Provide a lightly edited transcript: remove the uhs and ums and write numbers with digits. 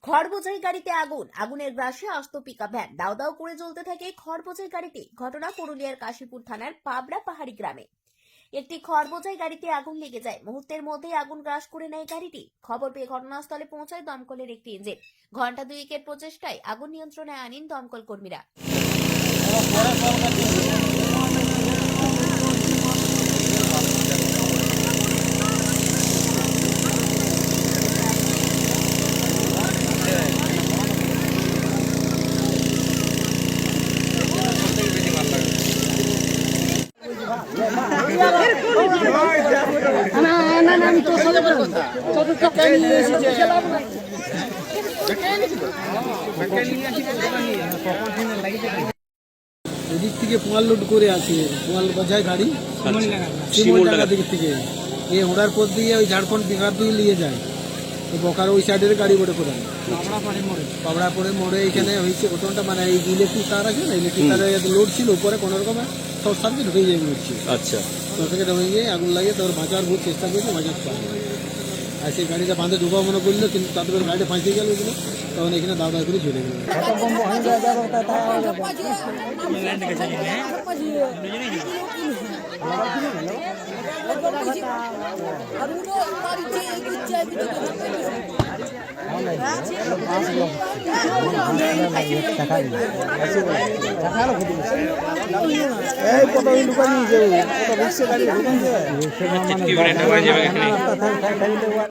খড়বোঝাই গাড়িতে আগুনের গ্রাসে আস্ত পিকআপ ভ্যান দাউ দাউ করে জ্বলতে থাকে খড়বোঝাই গাড়িতে। ঘটনা পুরুলিয়ার কাশীপুর থানার পাবড়া পাহাড়ি গ্রামে। একটি খড়বোঝাই গাড়িতে আগুন লেগে যায়, মুহূর্তের মধ্যেই আগুন গ্রাস করে নেয় গাড়িটি। খবর পেয়ে ঘটনাস্থলে পৌঁছায় দমকলের একটি ইঞ্জিন। ঘন্টা দুয়েকের প্রচেষ্টায় আগুন নিয়ন্ত্রণে আনেন দমকল কর্মীরা। এদিক থেকে পোয়াল লোড করে আছে, পোয়াল বোঝায় গাড়ি শিমুলডাঙ্গা দিক থেকে এই ওড়ার পর দিয়ে ওই ঝাড়খণ্ড বিহার দিয়ে নিয়ে যায়। তো বকার ওই সাইডের গাড়ি বটে করে পাবড়াপুরে মোড়ে এইখানে হয়েছে ঘটনাটা। মানে এই ইলেকট্রিক তার আছে না, ইলেকট্রিক তারে লোড ছিল উপরে কোনো রকমের শর্ট সার্কিট হয়ে যায় মরছি। আচ্ছা, শর্ট সার্কিট হয়ে গিয়ে আগুন লাগে, তারপর বাঁচার বহুত চেষ্টা করেছে, বাঁচাতে পারে। আর সেই গাড়িটা বাঁধে ঢোকা মনে করলো, কিন্তু তাদের গাড়িটা ফাঁসিয়ে গেল এগুলো, তখন এখানে দাদা করে চলে গেল। এই কত লুকা নিয়ে যাবো, কত রিক্সা গাড়ি ঢুকান যায়।